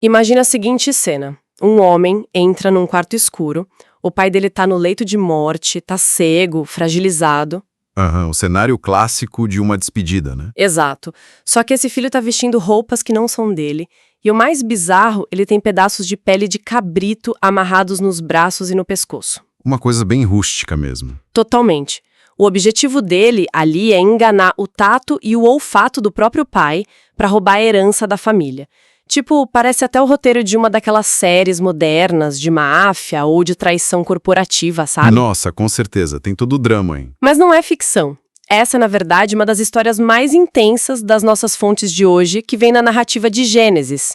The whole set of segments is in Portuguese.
Imagina a seguinte cena. Um homem entra num quarto escuro, o pai dele tá no leito de morte, tá cego, fragilizado. O cenário clássico de uma despedida, né? Exato. Só que esse filho tá vestindo roupas que não são dele, e o mais bizarro, ele tem pedaços de pele de cabrito amarrados nos braços e no pescoço. Uma coisa bem rústica mesmo. Totalmente. O objetivo dele ali é enganar o tato e o olfato do próprio pai pra roubar a herança da família. Tipo, parece até o roteiro de uma daquelas séries modernas de máfia ou de traição corporativa, sabe? Nossa, com certeza. Tem todo o drama, hein? Mas não é ficção. Essa é, na verdade, uma das histórias mais intensas das nossas fontes de hoje, que vem na narrativa de Gênesis.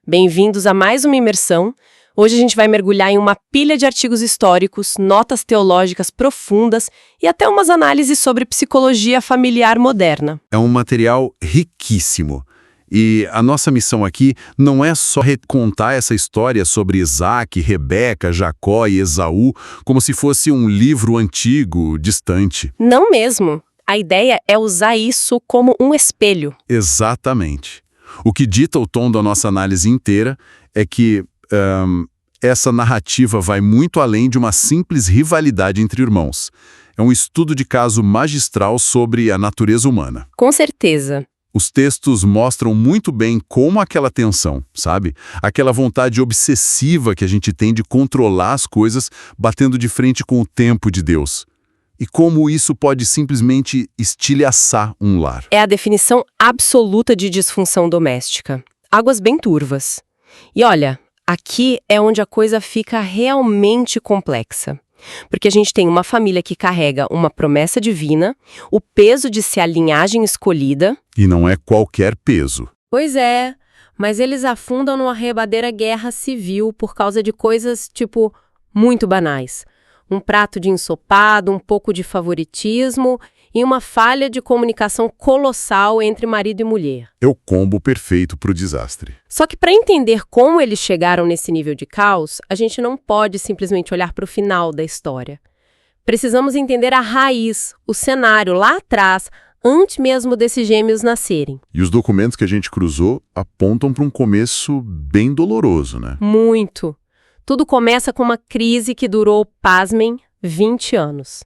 Bem-vindos a mais uma imersão. Hoje a gente vai mergulhar em uma pilha de artigos históricos, notas teológicas profundas e até umas análises sobre psicologia familiar moderna. É um material riquíssimo. E a nossa missão aqui não é só recontar essa história sobre Isaac, Rebeca, Jacó e Esaú como se fosse um livro antigo, distante. Não mesmo. A ideia é usar isso como um espelho. Exatamente. O que dita o tom da nossa análise inteira é que essa narrativa vai muito além de uma simples rivalidade entre irmãos. É um estudo de caso magistral sobre a natureza humana. Com certeza. Os textos mostram muito bem como aquela tensão, sabe? Aquela vontade obsessiva que a gente tem de controlar as coisas batendo de frente com o tempo de Deus. E como isso pode simplesmente estilhaçar um lar. É a definição absoluta de disfunção doméstica. Águas bem turvas. E olha, aqui é onde a coisa fica realmente complexa. Porque a gente tem uma família que carrega uma promessa divina, o peso de ser a linhagem escolhida. E não é qualquer peso. Pois é, mas eles afundam numa arrebadeira guerra civil por causa de coisas, tipo, muito banais. Um prato de ensopado, um pouco de favoritismo e uma falha de comunicação colossal entre marido e mulher. É o combo perfeito para o desastre. Só que para entender como eles chegaram nesse nível de caos, a gente não pode simplesmente olhar para o final da história. Precisamos entender a raiz, o cenário lá atrás, antes mesmo desses gêmeos nascerem. E os documentos que a gente cruzou apontam para um começo bem doloroso, né? Muito. Tudo começa com uma crise que durou, pasmem, 20 anos.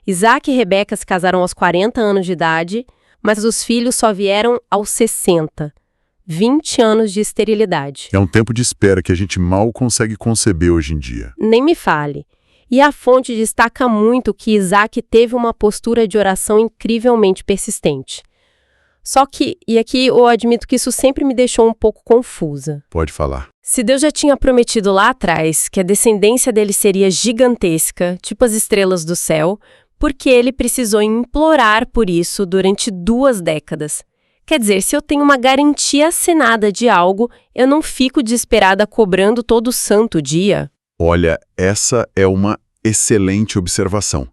Isaac e Rebeca se casaram aos 40 anos de idade, mas os filhos só vieram aos 60. 20 anos de esterilidade. É um tempo de espera que a gente mal consegue conceber hoje em dia. Nem me fale. E a fonte destaca muito que Isaac teve uma postura de oração incrivelmente persistente. Só que, e aqui eu admito que isso sempre me deixou um pouco confusa. Pode falar. Se Deus já tinha prometido lá atrás que a descendência dele seria gigantesca, tipo as estrelas do céu, por que ele precisou implorar por isso durante 2 décadas? Quer dizer, se eu tenho uma garantia assinada de algo, eu não fico desesperada cobrando todo santo dia. Olha, essa é uma excelente observação.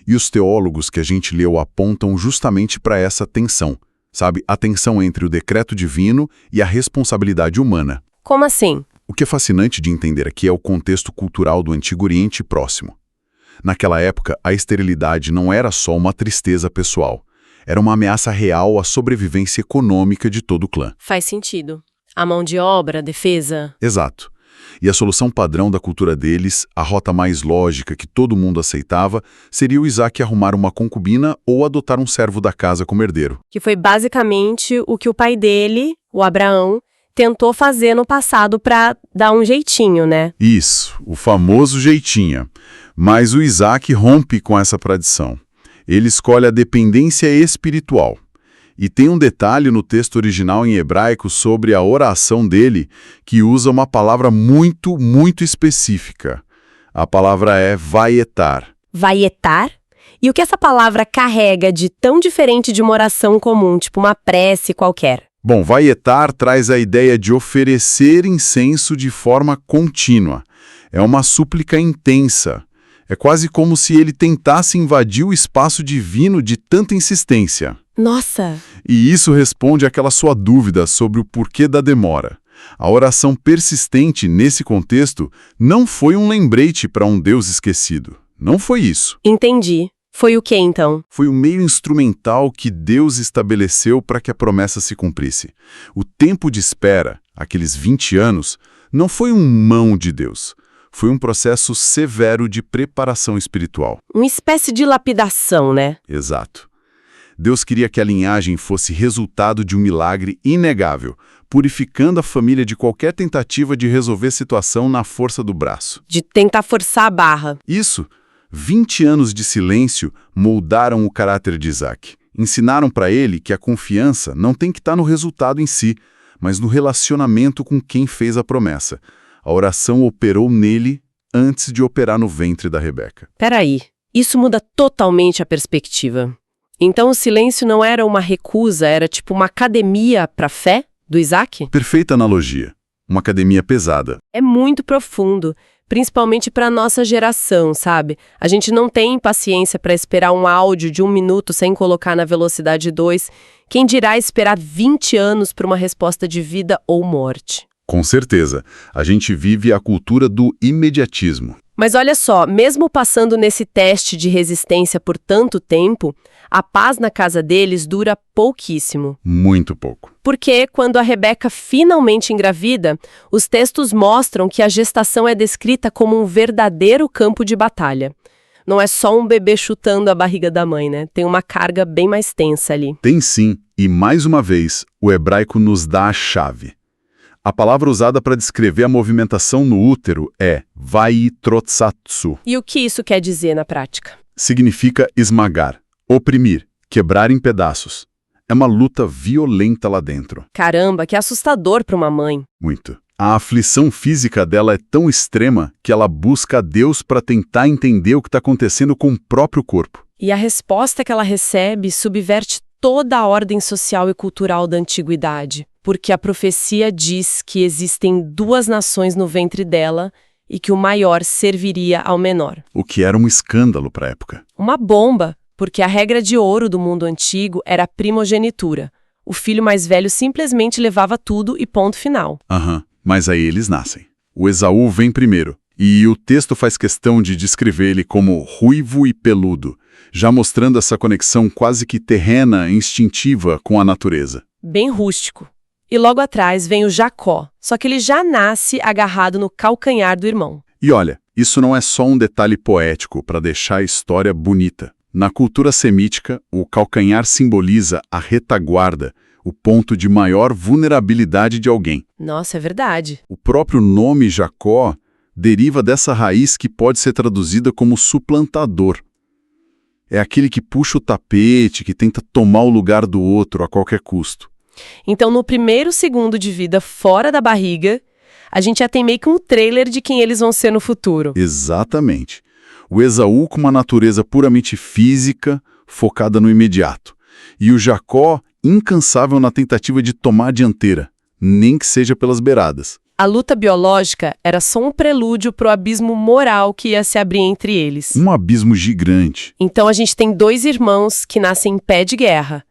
E os teólogos que a gente leu apontam justamente para essa tensão, sabe? A tensão entre o decreto divino e a responsabilidade humana. Como assim? O que é fascinante de entender aqui é o contexto cultural do Antigo Oriente Próximo. Naquela época, a esterilidade não era só uma tristeza pessoal. Era uma ameaça real à sobrevivência econômica de todo o clã. Faz sentido. A mão de obra, a defesa. Exato. E a solução padrão da cultura deles, a rota mais lógica que todo mundo aceitava, seria o Isaac arrumar uma concubina ou adotar um servo da casa como herdeiro. Que foi basicamente o que o pai dele, o Abraão, tentou fazer no passado para dar um jeitinho, né? Isso, o famoso jeitinho. Mas o Isaac rompe com essa tradição. Ele escolhe a dependência espiritual. E tem um detalhe no texto original em hebraico sobre a oração dele que usa uma palavra muito, muito específica. A palavra é vaietar. Vaietar? E o que essa palavra carrega de tão diferente de uma oração comum, tipo uma prece qualquer? Bom, vaietar traz a ideia de oferecer incenso de forma contínua. É uma súplica intensa. É quase como se ele tentasse invadir o espaço divino de tanta insistência. Nossa! E isso responde àquela sua dúvida sobre o porquê da demora. A oração persistente, nesse contexto, não foi um lembrete para um Deus esquecido. Não foi isso. Entendi. Foi o que, então? Foi o meio instrumental que Deus estabeleceu para que a promessa se cumprisse. O tempo de espera, aqueles 20 anos, não foi um mão de Deus. Foi um processo severo de preparação espiritual. Uma espécie de lapidação, né? Exato. Deus queria que a linhagem fosse resultado de um milagre inegável, purificando a família de qualquer tentativa de resolver a situação na força do braço. De tentar forçar a barra. Isso, 20 anos de silêncio moldaram o caráter de Isaac. Ensinaram para ele que a confiança não tem que estar no resultado em si, mas no relacionamento com quem fez a promessa. A oração operou nele antes de operar no ventre da Rebeca. Peraí, isso muda totalmente a perspectiva. Então o silêncio não era uma recusa, era tipo uma academia para a fé do Isaac? Perfeita analogia. Uma academia pesada. É muito profundo, principalmente para a nossa geração, sabe? A gente não tem paciência para esperar um áudio de 1 minuto sem colocar na velocidade 2. Quem dirá esperar 20 anos para uma resposta de vida ou morte? Com certeza, a gente vive a cultura do imediatismo. Mas olha só, mesmo passando nesse teste de resistência por tanto tempo, a paz na casa deles dura pouquíssimo. Muito pouco. Porque quando a Rebeca finalmente engravida, os textos mostram que a gestação é descrita como um verdadeiro campo de batalha. Não é só um bebê chutando a barriga da mãe, né? Tem uma carga bem mais tensa ali. Tem sim, e mais uma vez, o hebraico nos dá a chave. A palavra usada para descrever a movimentação no útero é vaitrotsatsu. E o que isso quer dizer na prática? Significa esmagar, oprimir, quebrar em pedaços. É uma luta violenta lá dentro. Caramba, que assustador para uma mãe. Muito. A aflição física dela é tão extrema que ela busca a Deus para tentar entender o que está acontecendo com o próprio corpo. E a resposta que ela recebe subverte toda a ordem social e cultural da antiguidade, porque a profecia diz que existem 2 nações no ventre dela e que o maior serviria ao menor. O que era um escândalo para a época. Uma bomba, porque a regra de ouro do mundo antigo era a primogenitura. O filho mais velho simplesmente levava tudo e ponto final. Mas aí eles nascem. O Esaú vem primeiro, e o texto faz questão de descrever ele como ruivo e peludo, já mostrando essa conexão quase que terrena, instintiva com a natureza. Bem rústico. E logo atrás vem o Jacó, só que ele já nasce agarrado no calcanhar do irmão. E olha, isso não é só um detalhe poético para deixar a história bonita. Na cultura semítica, o calcanhar simboliza a retaguarda, o ponto de maior vulnerabilidade de alguém. Nossa, é verdade. O próprio nome Jacó deriva dessa raiz que pode ser traduzida como suplantador. É aquele que puxa o tapete, que tenta tomar o lugar do outro a qualquer custo. Então, no primeiro segundo de vida fora da barriga, a gente já tem meio que um trailer de quem eles vão ser no futuro. Exatamente. O Esaú com uma natureza puramente física, focada no imediato. E o Jacó incansável na tentativa de tomar a dianteira, nem que seja pelas beiradas. A luta biológica era só um prelúdio para o abismo moral que ia se abrir entre eles. Um abismo gigante. Então a gente tem 2 irmãos que nascem em pé de guerra.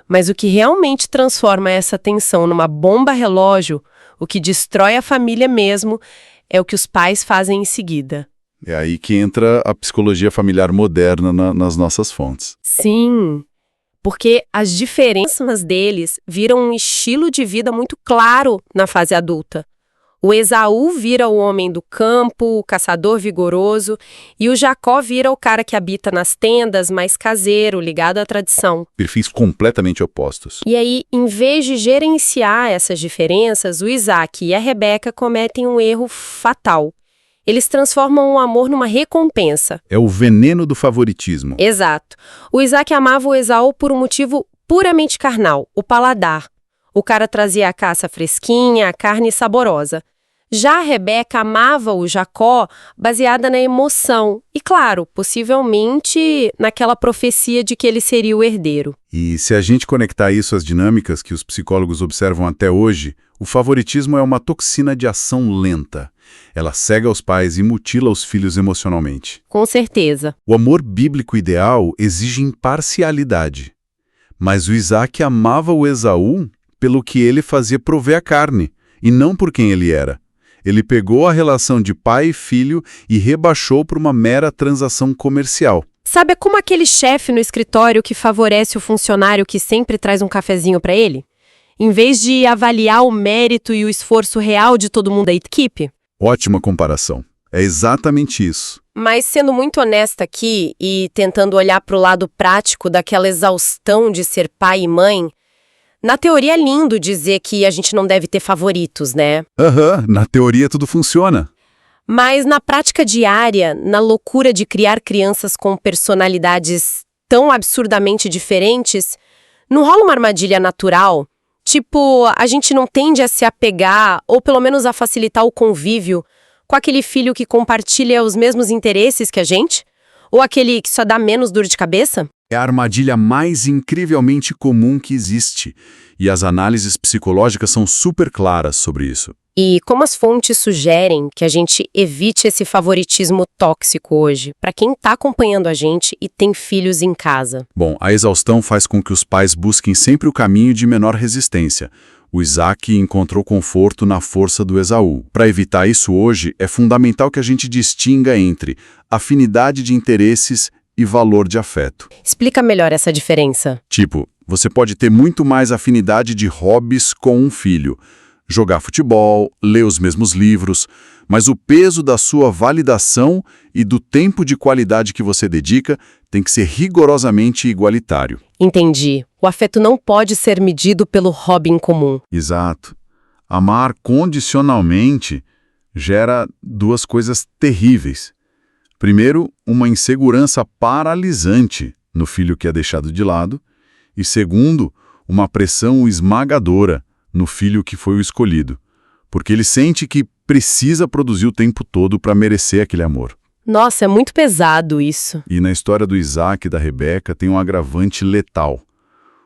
Mas o que realmente transforma essa tensão numa bomba relógio, o que destrói a família mesmo, é o que os pais fazem em seguida. É aí que entra a psicologia familiar moderna nas nossas fontes. Sim, porque as diferenças deles viram um estilo de vida muito claro na fase adulta. O Esaú vira o homem do campo, o caçador vigoroso, e o Jacó vira o cara que habita nas tendas, mais caseiro, ligado à tradição. Perfis completamente opostos. E aí, em vez de gerenciar essas diferenças, o Isaac e a Rebeca cometem um erro fatal. Eles transformam o amor numa recompensa. É o veneno do favoritismo. Exato. O Isaac amava o Esaú por um motivo puramente carnal, o paladar. O cara trazia a caça fresquinha, a carne saborosa. Já a Rebeca amava o Jacó baseada na emoção e, claro, possivelmente naquela profecia de que ele seria o herdeiro. E se a gente conectar isso às dinâmicas que os psicólogos observam até hoje, o favoritismo é uma toxina de ação lenta. Ela cega os pais e mutila os filhos emocionalmente. Com certeza. O amor bíblico ideal exige imparcialidade. Mas o Isaac amava o Esaú pelo que ele fazia prover a carne, e não por quem ele era. Ele pegou a relação de pai e filho e rebaixou para uma mera transação comercial. Sabe como aquele chefe no escritório que favorece o funcionário que sempre traz um cafezinho para ele? em vez de avaliar o mérito e o esforço real de todo mundo da equipe? Ótima comparação. É exatamente isso. Mas sendo muito honesta aqui e tentando olhar para o lado prático daquela exaustão de ser pai e mãe, na teoria é lindo dizer que a gente não deve ter favoritos, né? Na teoria tudo funciona. Mas na prática diária, na loucura de criar crianças com personalidades tão absurdamente diferentes, não rola uma armadilha natural? Tipo, a gente não tende a se apegar, ou pelo menos a facilitar o convívio, com aquele filho que compartilha os mesmos interesses que a gente? Ou aquele que só dá menos dor de cabeça? É a armadilha mais incrivelmente comum que existe. E as análises psicológicas são super claras sobre isso. E como as fontes sugerem que a gente evite esse favoritismo tóxico hoje, para quem está acompanhando a gente e tem filhos em casa? Bom, a exaustão faz com que os pais busquem sempre o caminho de menor resistência. O Isaac encontrou conforto na força do Esaú. Para evitar isso hoje, é fundamental que a gente distinga entre afinidade de interesses e valor de afeto. Explica melhor essa diferença. Tipo, você pode ter muito mais afinidade de hobbies com um filho, jogar futebol, ler os mesmos livros, mas o peso da sua validação e do tempo de qualidade que você dedica tem que ser rigorosamente igualitário. Entendi. O afeto não pode ser medido pelo hobby em comum. Exato. Amar condicionalmente gera duas coisas terríveis. Primeiro, uma insegurança paralisante no filho que é deixado de lado, e segundo, uma pressão esmagadora no filho que foi o escolhido, porque ele sente que precisa produzir o tempo todo para merecer aquele amor. Nossa, é muito pesado isso. E na história do Isaac e da Rebeca tem um agravante letal: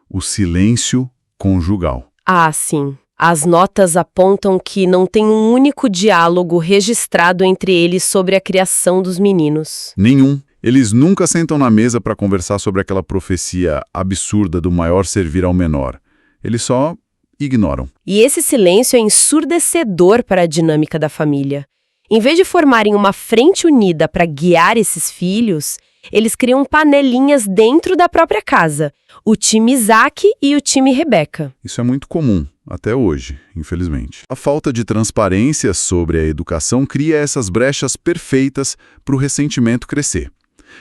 o silêncio conjugal. Ah, sim. As notas apontam que não tem um único diálogo registrado entre eles sobre a criação dos meninos. Nenhum. Eles nunca sentam na mesa para conversar sobre aquela profecia absurda do maior servir ao menor. Eles só ignoram. E esse silêncio é ensurdecedor para a dinâmica da família. Em vez de formarem uma frente unida para guiar esses filhos, eles criam panelinhas dentro da própria casa. O time Isaac e o time Rebeca. Isso é muito comum, até hoje, infelizmente. A falta de transparência sobre a educação cria essas brechas perfeitas para o ressentimento crescer.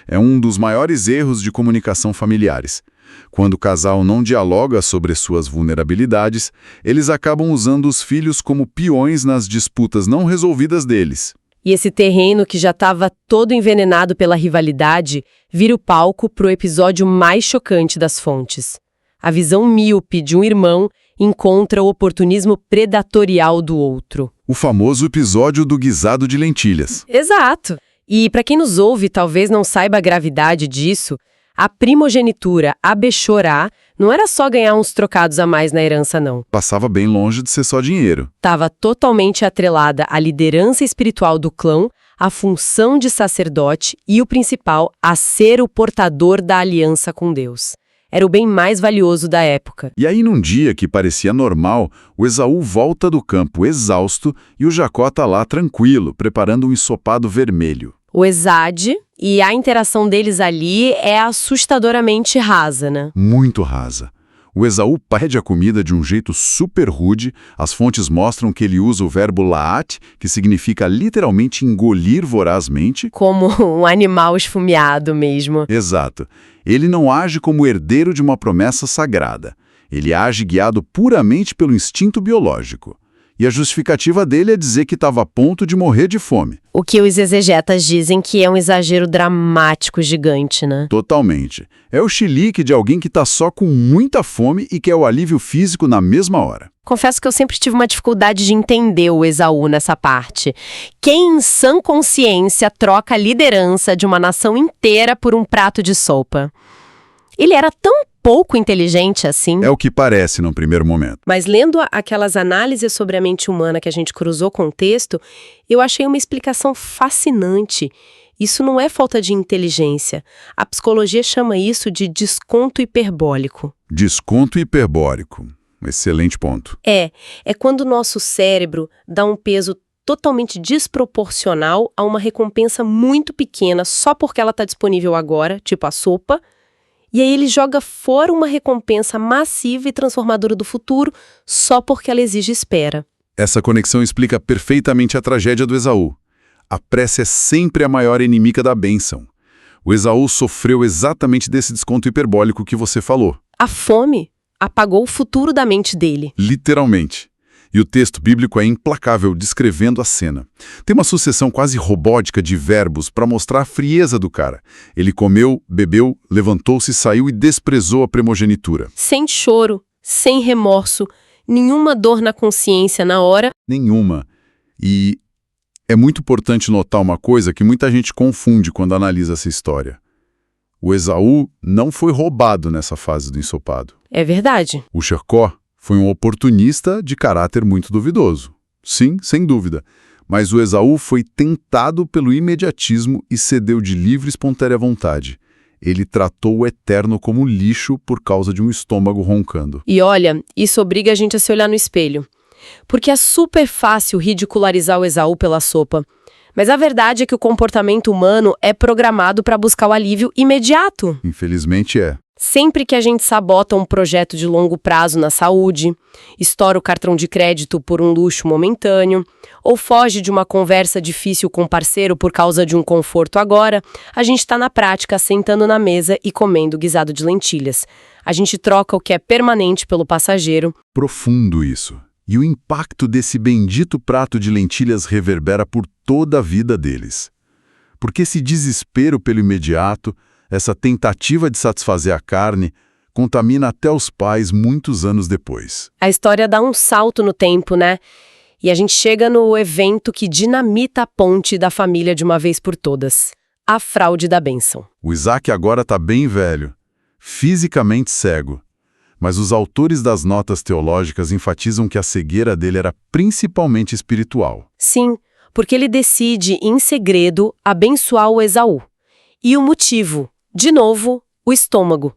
É um dos maiores erros de comunicação familiares. Quando o casal não dialoga sobre suas vulnerabilidades, eles acabam usando os filhos como peões nas disputas não resolvidas deles. E esse terreno que já estava todo envenenado pela rivalidade vira o palco para o episódio mais chocante das fontes. A visão míope de um irmão encontra o oportunismo predatorial do outro. O famoso episódio do guisado de lentilhas. Exato! E para quem nos ouve e talvez não saiba a gravidade disso, a primogenitura, a Bechorá, não era só ganhar uns trocados a mais na herança, não. Passava bem longe de ser só dinheiro. Estava totalmente atrelada à liderança espiritual do clã, à função de sacerdote e, o principal, a ser o portador da aliança com Deus. Era o bem mais valioso da época. E aí, num dia que parecia normal, o Esaú volta do campo exausto e o Jacó está lá tranquilo, preparando um ensopado vermelho. O Esade e a interação deles ali é assustadoramente rasa, né? Muito rasa. O Esaú pede a comida de um jeito super rude. As fontes mostram que ele usa o verbo laat, que significa literalmente engolir vorazmente. Como um animal esfomeado mesmo. Exato. Ele não age como herdeiro de uma promessa sagrada. Ele age guiado puramente pelo instinto biológico. E a justificativa dele é dizer que estava a ponto de morrer de fome. O que os exegetas dizem que é um exagero dramático gigante, né? Totalmente. É o chilique de alguém que está só com muita fome e quer o alívio físico na mesma hora. Confesso que eu sempre tive uma dificuldade de entender o Esaú nessa parte. Quem em sã consciência troca a liderança de uma nação inteira por um prato de sopa? Ele era tão pouco inteligente assim. É o que parece num primeiro momento. Mas lendo aquelas análises sobre a mente humana que a gente cruzou com o texto, eu achei uma explicação fascinante. Isso não é falta de inteligência. A psicologia chama isso de desconto hiperbólico. Desconto hiperbólico. Excelente ponto. É quando o nosso cérebro dá um peso totalmente desproporcional a uma recompensa muito pequena só porque ela está disponível agora, tipo a sopa, E aí ele joga fora uma recompensa massiva e transformadora do futuro só porque ela exige espera. Essa conexão explica perfeitamente a tragédia do Esaú. A pressa é sempre a maior inimiga da bênção. O Esaú sofreu exatamente desse desconto hiperbólico que você falou. A fome apagou o futuro da mente dele. Literalmente. E o texto bíblico é implacável descrevendo a cena. Tem uma sucessão quase robótica de verbos para mostrar a frieza do cara. Ele comeu, bebeu, levantou-se, saiu e desprezou a primogenitura. Sem choro, sem remorso, nenhuma dor na consciência na hora. Nenhuma. E é muito importante notar uma coisa que muita gente confunde quando analisa essa história. O Esaú não foi roubado nessa fase do ensopado. É verdade. O Jacó foi um oportunista de caráter muito duvidoso. Sim, sem dúvida. Mas o Esaú foi tentado pelo imediatismo e cedeu de livre e espontânea vontade. Ele tratou o eterno como lixo por causa de um estômago roncando. E olha, isso obriga a gente a se olhar no espelho. Porque é super fácil ridicularizar o Esaú pela sopa. Mas a verdade é que o comportamento humano é programado para buscar o alívio imediato. Infelizmente é. Sempre que a gente sabota um projeto de longo prazo na saúde, estoura o cartão de crédito por um luxo momentâneo, ou foge de uma conversa difícil com o parceiro por causa de um conforto agora, a gente está na prática sentando na mesa e comendo guisado de lentilhas. A gente troca o que é permanente pelo passageiro. Profundo isso. E o impacto desse bendito prato de lentilhas reverbera por toda a vida deles. Porque esse desespero pelo imediato, essa tentativa de satisfazer a carne, contamina até os pais muitos anos depois. A história dá um salto no tempo, né? E a gente chega no evento que dinamita a ponte da família de uma vez por todas. A fraude da bênção. O Isaac agora está bem velho, fisicamente cego. Mas os autores das notas teológicas enfatizam que a cegueira dele era principalmente espiritual. Sim, porque ele decide, em segredo, abençoar o Esaú. E o motivo? De novo, o estômago.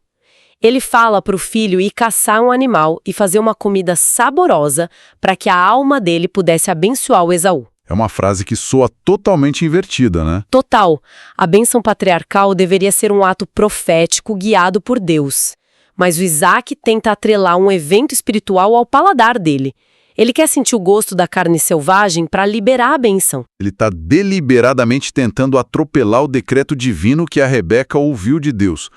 Ele fala para o filho ir caçar um animal e fazer uma comida saborosa para que a alma dele pudesse abençoar o Esaú. É uma frase que soa totalmente invertida, né? Total. A bênção patriarcal deveria ser um ato profético guiado por Deus. Mas o Isaac tenta atrelar um evento espiritual ao paladar dele. Ele quer sentir o gosto da carne selvagem para liberar a bênção. Ele está deliberadamente tentando atropelar o decreto divino que a Rebeca ouviu de Deus.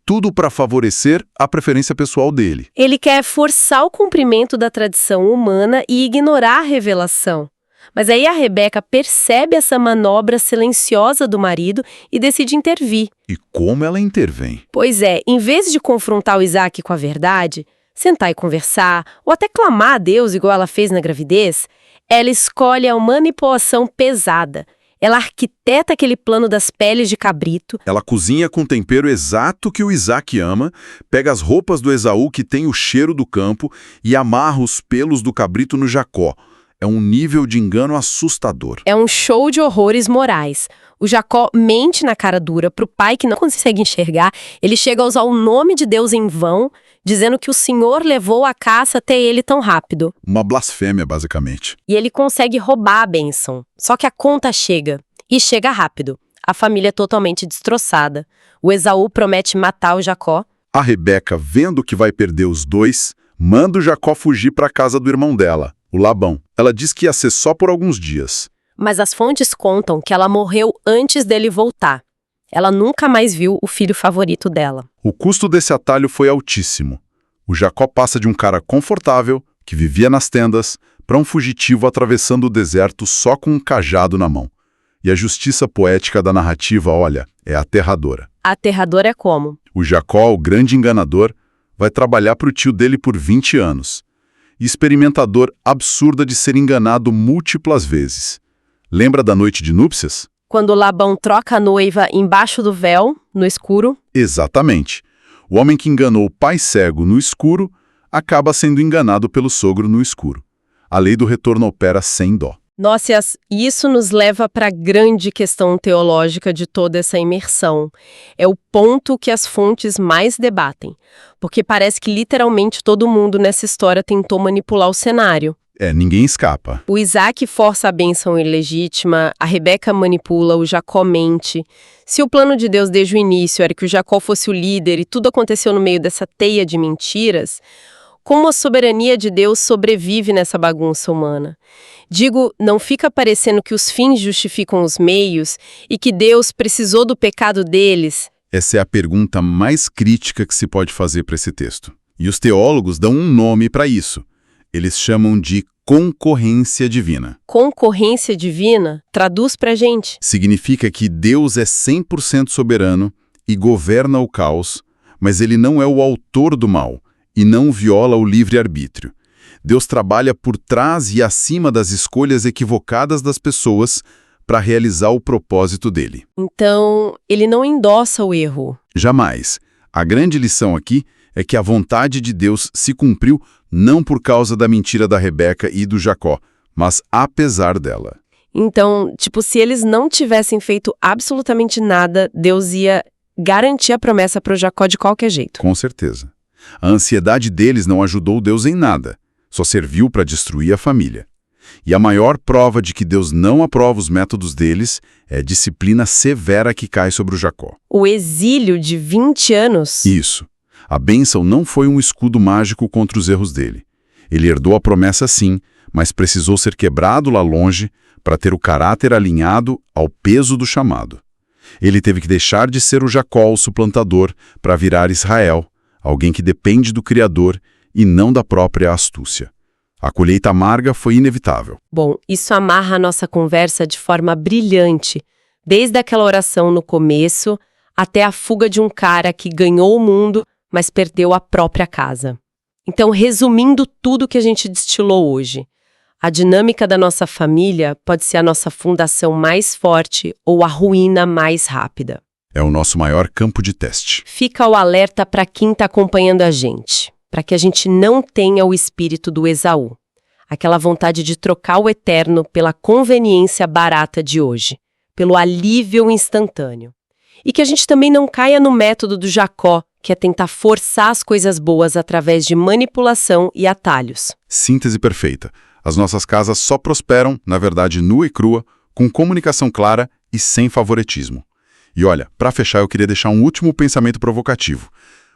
Tudo para favorecer a preferência pessoal dele. Ele quer forçar o cumprimento da tradição humana e ignorar a revelação. Mas aí a Rebeca percebe essa manobra silenciosa do marido e decide intervir. E como ela intervém? Pois é, em vez de confrontar o Isaac com a verdade, sentar e conversar, ou até clamar a Deus igual ela fez na gravidez, ela escolhe a manipulação pesada. Ela arquiteta aquele plano das peles de cabrito. Ela cozinha com o tempero exato que o Isaac ama, pega as roupas do Esaú que tem o cheiro do campo e amarra os pelos do cabrito no Jacó. É um nível de engano assustador. É um show de horrores morais. O Jacó mente na cara dura pro pai que não consegue enxergar. Ele chega a usar o nome de Deus em vão, dizendo que o Senhor levou a caça até ele tão rápido. Uma blasfêmia, basicamente. E ele consegue roubar a bênção. Só que a conta chega. E chega rápido. A família é totalmente destroçada. O Esaú promete matar o Jacó. A Rebeca, vendo que vai perder os dois, manda o Jacó fugir para a casa do irmão dela, o Labão. Ela diz que ia ser só por alguns dias. Mas as fontes contam que ela morreu antes dele voltar. Ela nunca mais viu o filho favorito dela. O custo desse atalho foi altíssimo. O Jacó passa de um cara confortável, que vivia nas tendas, para um fugitivo atravessando o deserto só com um cajado na mão. E a justiça poética da narrativa, olha, é aterradora. Aterradora é como? O Jacó, o grande enganador, vai trabalhar para o tio dele por 20 anos. Experimentador absurda de ser enganado múltiplas vezes. Lembra da noite de núpcias? Quando Labão troca a noiva embaixo do véu, no escuro? Exatamente. O homem que enganou o pai cego no escuro acaba sendo enganado pelo sogro no escuro. A lei do retorno opera sem dó. Nossa, e isso nos leva para a grande questão teológica de toda essa imersão. É o ponto que as fontes mais debatem, porque parece que literalmente todo mundo nessa história tentou manipular o cenário. Ninguém escapa. O Isaac força a bênção ilegítima, a Rebeca manipula, o Jacó mente. Se o plano de Deus desde o início era que o Jacó fosse o líder e tudo aconteceu no meio dessa teia de mentiras, como a soberania de Deus sobrevive nessa bagunça humana? Digo, não fica parecendo que os fins justificam os meios e que Deus precisou do pecado deles? Essa é a pergunta mais crítica que se pode fazer para esse texto. E os teólogos dão um nome para isso. Eles chamam de concorrência divina. Concorrência divina? Traduz pra gente. Significa que Deus é 100% soberano e governa o caos, mas ele não é o autor do mal e não viola o livre-arbítrio. Deus trabalha por trás e acima das escolhas equivocadas das pessoas para realizar o propósito dele. Então, ele não endossa o erro. Jamais. A grande lição aqui é que a vontade de Deus se cumpriu não por causa da mentira da Rebeca e do Jacó, mas apesar dela. Então, se eles não tivessem feito absolutamente nada, Deus ia garantir a promessa para o Jacó de qualquer jeito. Com certeza. A ansiedade deles não ajudou Deus em nada, só serviu para destruir a família. E a maior prova de que Deus não aprova os métodos deles é a disciplina severa que cai sobre o Jacó. O exílio de 20 anos? Isso. A bênção não foi um escudo mágico contra os erros dele. Ele herdou a promessa sim, mas precisou ser quebrado lá longe para ter o caráter alinhado ao peso do chamado. Ele teve que deixar de ser o Jacó, o suplantador, para virar Israel, alguém que depende do Criador e não da própria astúcia. A colheita amarga foi inevitável. Bom, isso amarra a nossa conversa de forma brilhante, desde aquela oração no começo até a fuga de um cara que ganhou o mundo, mas perdeu a própria casa. Então, resumindo tudo que a gente destilou hoje, a dinâmica da nossa família pode ser a nossa fundação mais forte ou a ruína mais rápida. É o nosso maior campo de teste. Fica o alerta para quem está acompanhando a gente, para que a gente não tenha o espírito do Esaú, aquela vontade de trocar o eterno pela conveniência barata de hoje, pelo alívio instantâneo. E que a gente também não caia no método do Jacó, que é tentar forçar as coisas boas através de manipulação e atalhos. Síntese perfeita. As nossas casas só prosperam, na verdade nua e crua, com comunicação clara e sem favoritismo. E olha, para fechar eu queria deixar um último pensamento provocativo.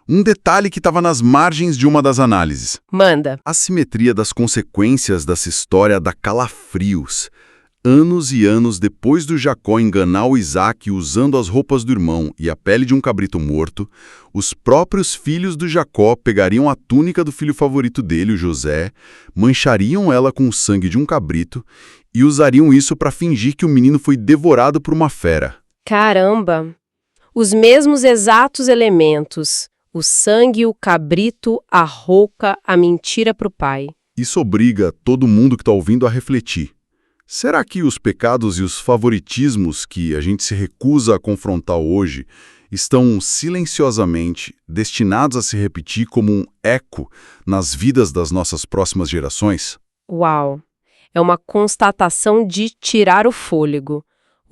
Um detalhe que estava nas margens de uma das análises. Manda. A simetria das consequências dessa história dá calafrios. Anos e anos depois do Jacó enganar o Isaac usando as roupas do irmão e a pele de um cabrito morto, os próprios filhos do Jacó pegariam a túnica do filho favorito dele, o José, manchariam ela com o sangue de um cabrito e usariam isso para fingir que o menino foi devorado por uma fera. Caramba! Os mesmos exatos elementos. O sangue, o cabrito, a rouca, a mentira para o pai. Isso obriga todo mundo que está ouvindo a refletir. Será que os pecados e os favoritismos que a gente se recusa a confrontar hoje estão silenciosamente destinados a se repetir como um eco nas vidas das nossas próximas gerações? Uau! É uma constatação de tirar o fôlego.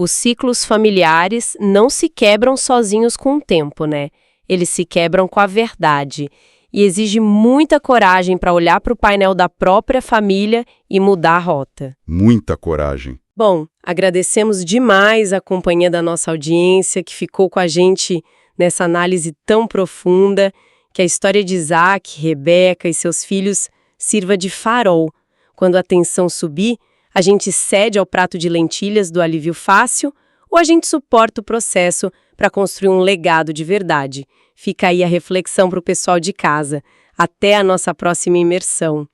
Os ciclos familiares não se quebram sozinhos com o tempo, né? Eles se quebram com a verdade. E exige muita coragem para olhar para o painel da própria família e mudar a rota. Muita coragem. Bom, agradecemos demais a companhia da nossa audiência que ficou com a gente nessa análise tão profunda, que a história de Isaac, Rebeca e seus filhos sirva de farol. Quando a tensão subir, a gente cede ao prato de lentilhas do alívio fácil ou a gente suporta o processo para construir um legado de verdade. Fica aí a reflexão para o pessoal de casa. Até a nossa próxima imersão.